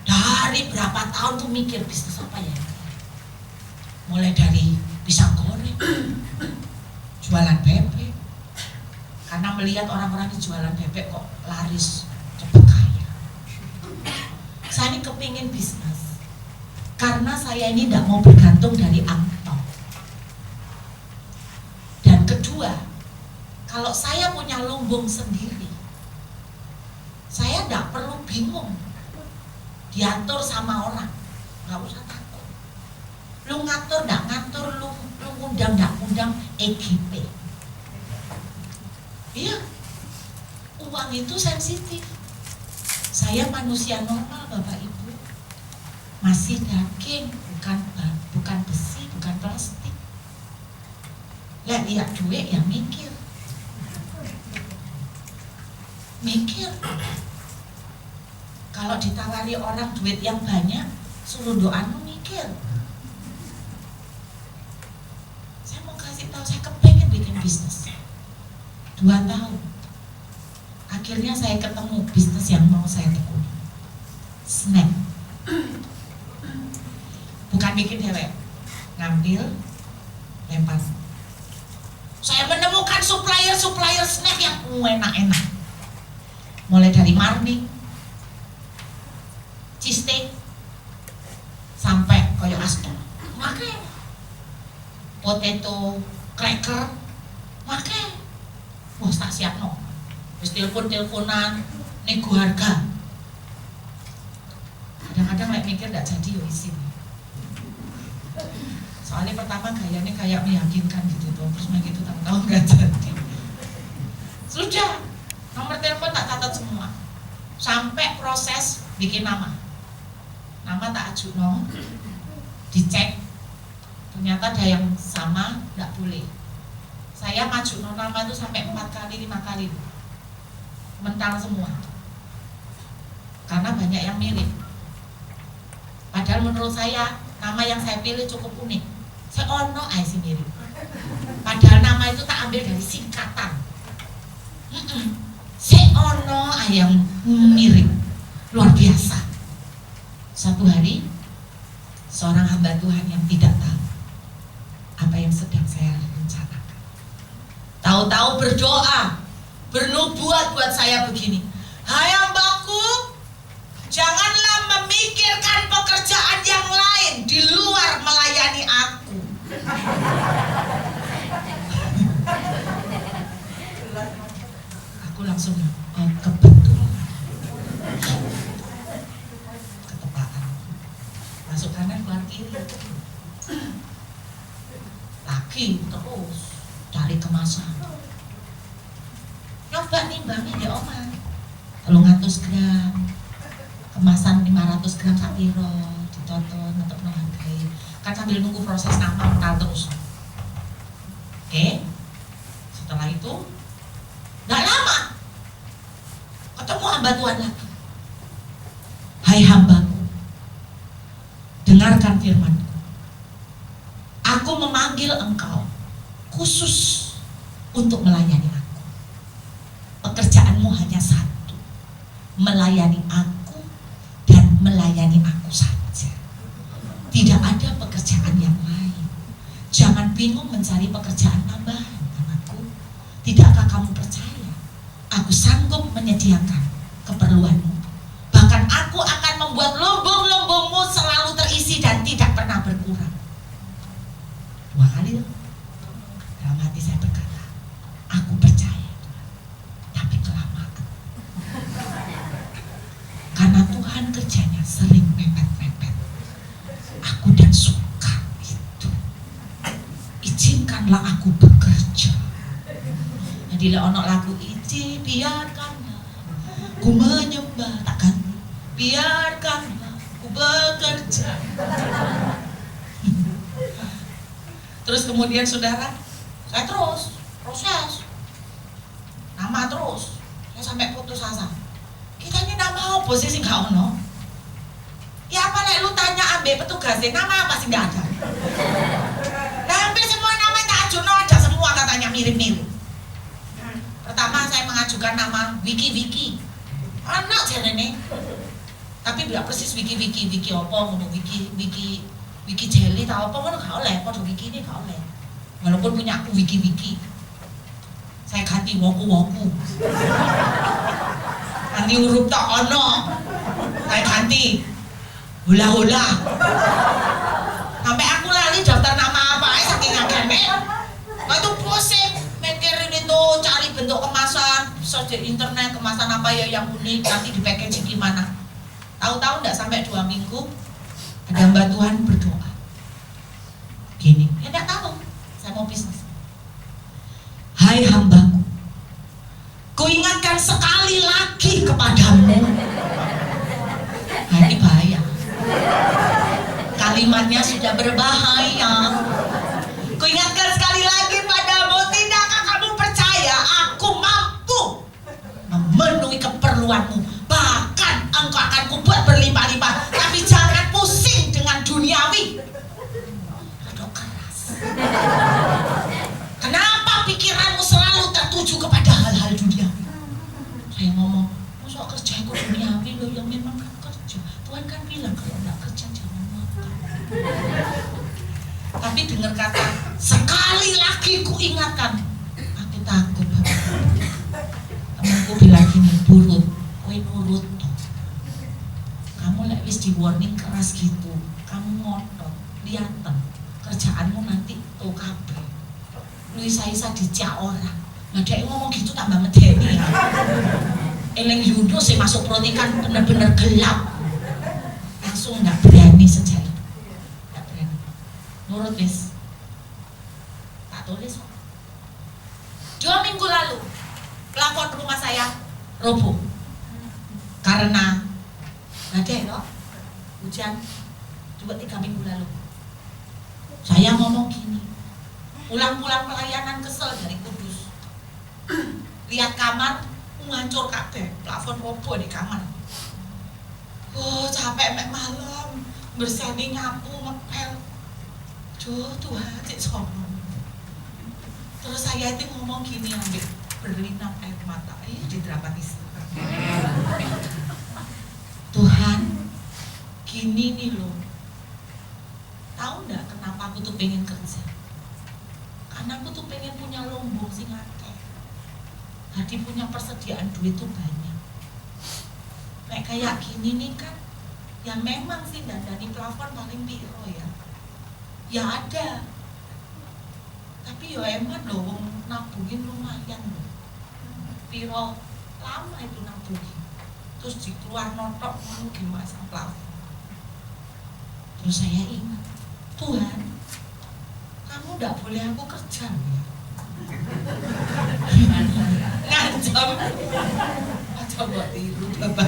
S1: Dari berapa tahun tuh mikir bisnis apa ya? Mulai dari pisang goreng, jualan bebek. Karena melihat orang-orang di jualan bebek kok laris, cepet kaya. Saya ini kepingin bisnis. Karena saya ini tidak mau bergantung dari angpau. Dan kedua, kalau saya punya lumbung sendiri, saya tidak perlu bingung diatur sama orang, nggak usah takut. Lu ngatur, nggak ngatur, lu ngundang, nggak ngundang, EGP. Iya, uang itu sensitif. Saya manusia normal, Bapak Ibu. Masih daging, bukan besi, bukan plastik. Lihat duit yang mikir. Kalau ditawari orang duit yang banyak, suruh doamu mikir. Saya mau kasih tahu, saya kepengen bikin bisnis 2 tahun. Akhirnya saya ketemu bisnis yang mau saya tekuni. Snack. Bukan bikin dewek, ngambil, lempar. Saya menemukan supplier snack yang enak-enak. Mulai dari marning, cheesesteak, sampai koyo astor. Make potato cracker, make. Wah, tak siap no. Terus telepon-teleponan, nego harga. Kadang-kadang lek mikir gak jadi yo isin. Soalnya pertama gayanya kayak meyakinkan gitu tuh, terus begitu tahu-tahu gak jadi. Sudah, sampai proses bikin nama tak ajuno, dicek, ternyata ada yang sama, nggak boleh. Saya maju nama itu sampai 4 kali 5 kali, mental semua, karena banyak yang mirip. Padahal menurut saya nama yang saya pilih cukup unik. Saya ono sih mirip. Padahal nama itu tak ambil dari singkatan. Saya ono yang mirip, luar biasa. Satu hari seorang hamba Tuhan yang tidak tahu apa yang sedang saya rencanakan, tahu-tahu berdoa, bernubuat buat saya begini, hai hambaku, janganlah memikirkan pekerjaan yang lain di luar melayani aku. Aku langsung kebetulan, ketepaan, masuk kanan keluar kiri, lagi terus cari kemasan, nyoba nimbangin di oma 300 gram, kemasan 500 gram sapiro, ditonton untuk menghargai, kan sambil nunggu proses nama mental terus. Oke, setelah itu nggak lama ketemu hamba Tuhan lagi. Hai hambaku, dengarkan firman-Ku. Aku memanggil engkau khusus untuk melayani aku. Pekerjaanmu hanya satu, melayani aku dan melayani aku saja. Tidak ada pekerjaan yang lain. Jangan bingung mencari pekerjaan tambahan, anakku. Tidakkah kamu percaya? Aku sanggup menyediakan keperluanmu. Bahkan aku akan membuat lumbung-lumbungmu selalu terisi dan tidak pernah berkurang. 2 kali loh. Dalam hati saya berkata, aku percaya Tuhan, tapi kelamaan. Karena Tuhan kerjanya sering mepet-mepet. Aku dan suka itu. Izinkanlah aku bekerja. Jadi ono lagu itu, biarkanlah ku menyembah, tak ganti. Biarkanlah ku bekerja. Terus kemudian saudara, saya terus proses nama terus, saya sampai putus asa. Kita ini nama apa sih gak ono? Ya apa lek lu tanya ambil petugasnya nama apa sih gak ada? Nah, hampir semua nama yang tak ajuno ada semua katanya mirip-mirip. Pertama saya mengajukan nama Wiki, anak jarene. Tapi tidak persis Wiki apa ngono, Wiki jelly tau apa ngono gak oleh, padha Wiki ini gak oleh. Walaupun punya aku Wiki. Saya ganti woku. Nanti huruf tak ono. Saya ganti hula. Sampai aku lali daftar nama apa saking akeh. Nah itu pusing mikirin itu, cari bentuk kemasan, search di internet kemasan apa ya yang unik, nanti di packaging gimana. Tahu-tahu enggak sampai 2 minggu ada hamba Tuhan berdoa gini, ya enggak tahu saya mau bisnis. Hai hambaku, kuingatkan sekali lagi kepadamu. Nah ini bahaya, kalimatnya sudah berbahaya. Kuingatkan sekali lagi padamu, tidakkah kamu percaya aku mampu memenuhi keperluanmu, bahkan engkau akan kubuat berlimpah-limpah. Tapi jangan pusing dengan duniawi. Aduh keras. Kenapa pikiranmu selalu tertuju kepada hal-hal duniawi? Saya ngomong, masa kerja aku duniawi loh, yang memang kan kerja. Tuhan kan bilang kalau enggak kerja jangan makan. Tapi dengar kata, sekali lagi ku ingatkan. Aku takut banget. Temanku bilang gini, burut, kowe nurut toh. Kamu lek wis di warning keras gitu, kamu ngotot, liaten kerjaanmu nanti tuh kabeh. Lu isa-isa dicak orang. Nah dia ngomong gitu tambah medeni ya. Eleng Yunus sih masuk protikan bener-bener gelap. Langsung nggak berani sejak itu. Nggak berani. Nurut wis. Tak tulis. 2 minggu lalu plafon rumah saya roboh. Karena Karena badai loh, hujan 2-3 minggu lalu. Saya ngomong gini, pulang-pulang pelayanan kesel dari Kudus, lihat kamar ngancur kabeh, plafon roboh di kamar. Oh capek mek malam, berseni nyapu ngepel. Duh Tuhan cik sombong. Terus saya itu ngomong gini ambil berlinang air mata, didramatis. Tuhan, gini nih loh. Tahu nggak kenapa aku tuh pengen kerja? Karena aku tuh pengen punya lombong sing akeh. Jadi punya persediaan duit tuh banyak. Kayak gini nih kan, ya memang sih dandani plafon paling piro ya. Ya ada. Tapi ya emang loh, nabungin lumayan loh. Piro lama itu nabungin. Terus dikeluar notok mungkin masang plafon. Terus saya ingat, Tuhan, kamu gak boleh aku kerja ya. Ngancam. Coba tiru Bapak.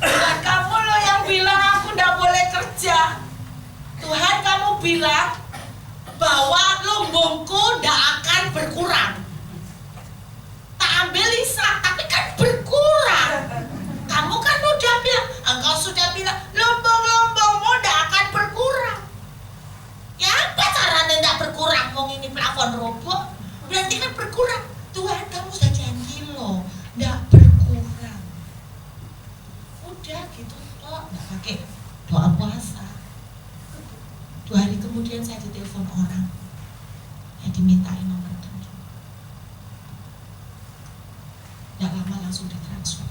S1: Tuhan, kamu loh yang bilang aku gak boleh kerja. Tuhan, kamu bilang bahwa lumbungku gak akan berkurang. Tak ambil Lisa, tapi kan berkurang. Kamu kan udah bilang, engkau sudah bilang lumbung-lumbungmu gak akan berkurang. Ya apa caranya gak berkurang? Mau ini plafon roboh, berarti kan berkurang. Tuhan, kamu sudah janji loh, gak berkurang. Udah gitu toh, gak pakai doa puasa. 2 hari kemudian saya ditelepon orang yang dimintain nomor telepon. Gak lama langsung ditransfer.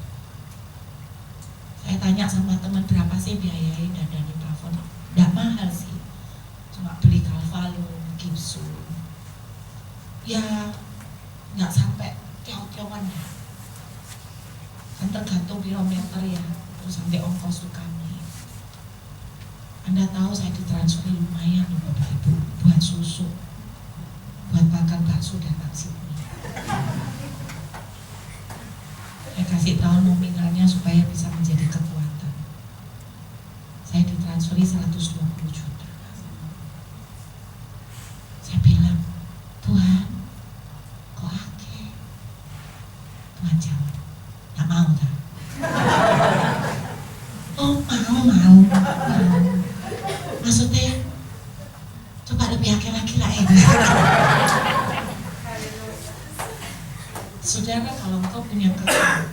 S1: Saya tanya sama teman berapa sih biayai dandani plafon. Gak mahal sih, cuma beli kalvalum, gipsum. Ya gak sampai tiaw-tiawan ya. Kan tergantung kilometer ya, terus sampai ongkos tuh kami. Anda tahu saya ditransfer lumayan loh Bapak Ibu, buat susu, buat makan bakso dan nasi mie. Saya kasih tahu nominalnya supaya bisa menjadi kekuatan. Saya ditransferi 120 juta. Saya bilang, Tuhan, kok akeh? Tuhan jawab, gak mau tak? Oh mau. Maksudnya, coba lebih akeh lagi lah ya. Saudara, kalau engkau punya kekayaan,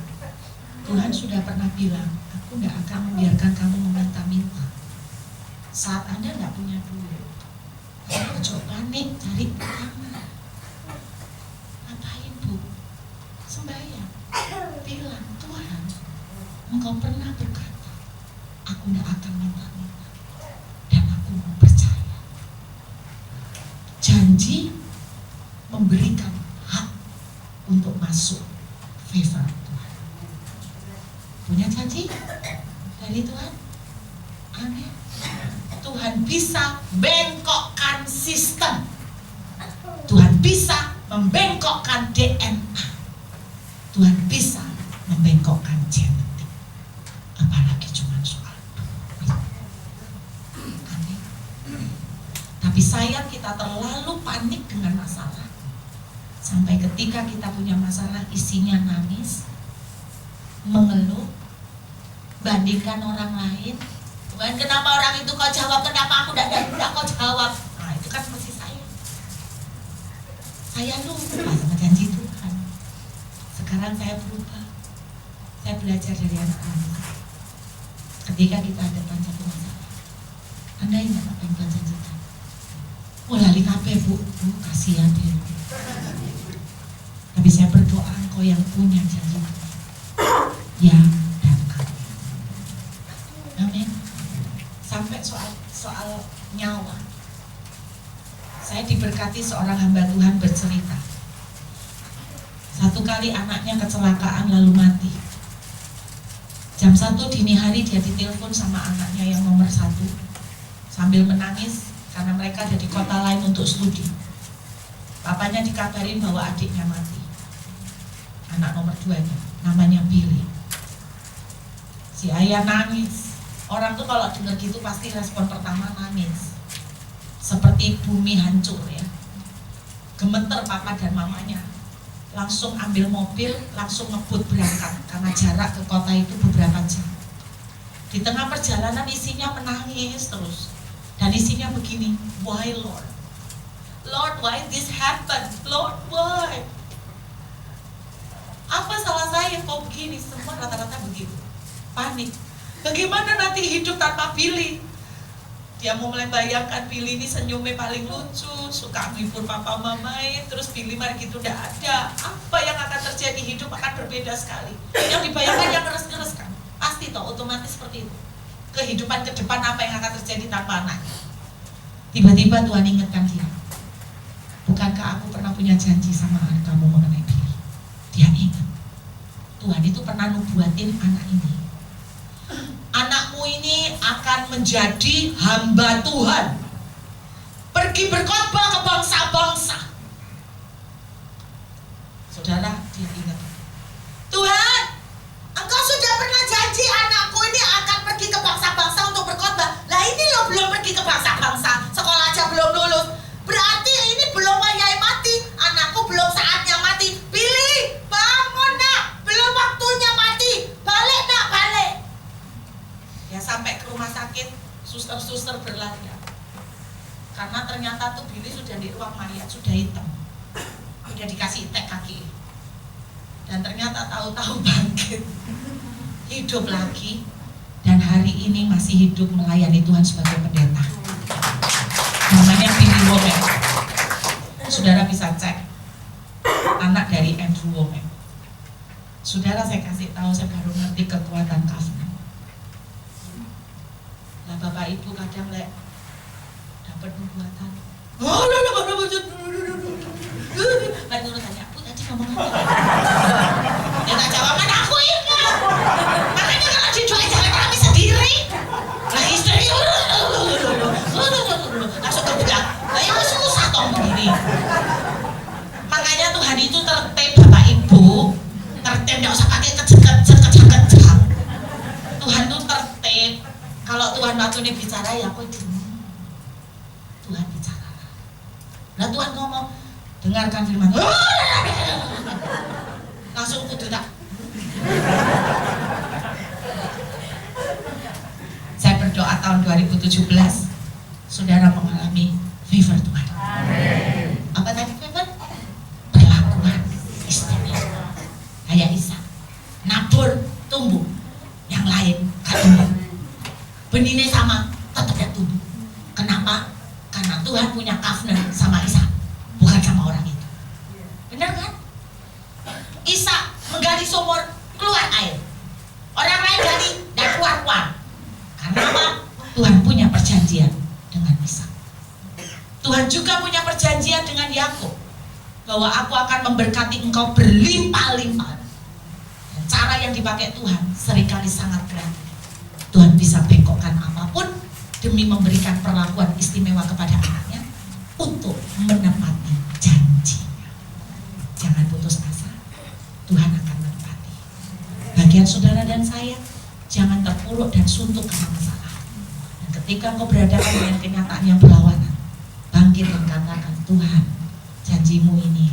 S1: Tuhan sudah pernah bilang, aku gak akan membiarkan kamu meminta-minta. Saat Anda gak punya duit, kamu coba panik cari kamar. Ngapain Bu? Sembahyang. Bilang, Tuhan, engkau pernah berkata, aku gak akan minta-minta. Dan aku mau percaya. Janji memberikan hak untuk masuk favor Tuhan. Punya janji dari Tuhan? Amin. Tuhan bisa bengkokkan sistem. Tuhan bisa membengkokkan DNA. Tuhan bisa membengkokkan genetik. Apalagi cuma soal duit. Amin. Tapi sayang kita terlalu panik dengan masalah. Sampai ketika kita punya masalah isinya nangis, mengeluh, bandingkan orang lain. Tuhan, kenapa orang itu kau jawab, kenapa aku tidak kau jawab. Nah itu kan mesti saya lupa sama janji Tuhan. Sekarang saya berubah. Saya belajar dari anak-anak. Ketika kita ada satu masalah, Anda ingat apa yang Tuhan janjikan? Lali kabeh Bu, kasihan dia. Tapi saya berdoa engkau yang punya janji Tuhan, ya dan kami. Amin. Sampai soal nyawa, saya diberkati seorang hamba Tuhan bercerita. Satu kali anaknya kecelakaan lalu mati. Jam 1 dini hari dia ditelepon sama anaknya yang nomor 1 sambil menangis karena mereka ada di kota lain untuk studi. Papanya dikabarin bahwa adiknya mati. Anak nomor 2-nya namanya Billy. Si ayah nangis. Orang tuh kalau dengar gitu pasti respon pertama nangis. Seperti bumi hancur ya. Gemeter papa dan mamanya. Langsung ambil mobil, langsung ngebut berangkat. Karena jarak ke kota itu beberapa jam. Di tengah perjalanan isinya menangis terus. Dan isinya begini, why Lord? Lord, why this happen? Lord, why? Apa salah saya kok begini? Semua rata-rata begitu. Panik. Bagaimana nanti hidup tanpa Billy? Dia mau mulai bayangkan Billy ini senyumnya paling lucu, suka menghibur papa mamanya, terus Billy mari gitu udah ada. Apa yang akan terjadi, hidup akan berbeda sekali. Yang dibayangkan yang ngeres-ngeres kan? Pasti toh otomatis seperti itu. Kehidupan ke depan apa yang akan terjadi tanpa anak? Tiba-tiba Tuhan ingatkan dia. Bukankah aku pernah punya janji sama kamu mengenai Billy? Dia ingat. Tuhan itu pernah nubuatin anak ini. Anakmu ini akan menjadi hamba Tuhan, pergi berkhotbah ke bangsa-bangsa. Saudara, dia ingat, Tuhan, Engkau sudah pernah janji anakku ini akan pergi ke bangsa-bangsa untuk berkhotbah. Lah ini lo belum pergi ke bangsa-bangsa, sekolah aja belum lulus. Berarti ini belum ayah mati, anakku belum saatnya mati. Billy, bangun nak, belum waktunya mati. Balik nak, balik. Ya sampai ke rumah sakit, suster-suster berlarian. Karena ternyata tuh Billy sudah di ruang mayat, sudah hitam. Udah dikasih tek kaki. Dan ternyata tahu-tahu bangkit. Hidup lagi. Dan hari ini masih hidup melayani Tuhan sebagai pendeta. Namanya Billy Womack. Saudara bisa cek. Anak dari Andrew Womack. Saudara, saya kasih tahu, saya baru ngerti kekuatan covenant. Nah, Bapak Ibu kadang dapat nubuatan. Lalu turun tanya, aku tadi ngomong apa? Dia tak jawab, kan aku ingat. Makanya kalau didoain jangan kami sendiri. Nah istri, langsung terbedak. Nah itu susah toh begini. Makanya Tuhan itu tertib Bapak Ibu. Tertib, gak usah pakai kejang-kejang. Tuhan itu tertib. Kalau Tuhan waktu ini bicara ya aku Tuhan bicara. Nah Tuhan ngomong, dengarkan firman. Langsung kudu tak. Saya berdoa tahun 2017 saudara mengalami favor Tuhan. Amin. Apa tadi favor? Perlakuan istimewa. Kayak Ishak, nabur tumbuh, yang lain gak tumbuh. Benihnya sama, tetap gak tumbuh. Kenapa? Karena Tuhan punya covenant sama Ishak, bukan sama orang itu. Benar kan? Ishak menggali sumur, keluar air. Orang lain gali, dan keluar. Karena apa? Tuhan punya perjanjian dengan Ishak. Tuhan juga punya perjanjian dengan Yakub, bahwa aku akan memberkati engkau berlimpah-limpah. Dan cara yang dipakai Tuhan seringkali sangat kreatif. Tuhan bisa bengkokkan apapun demi memberikan perlakuan istimewa kepada anaknya untuk menepati janjinya. Jangan putus asa, Tuhan akan menepati. Bagian saudara dan saya, jangan terpuruk dan suntuk karena masalah. Dan ketika engkau berhadapan dengan kenyataan yang berlawanan, bangkit dan katakan, Tuhan, janjimu ini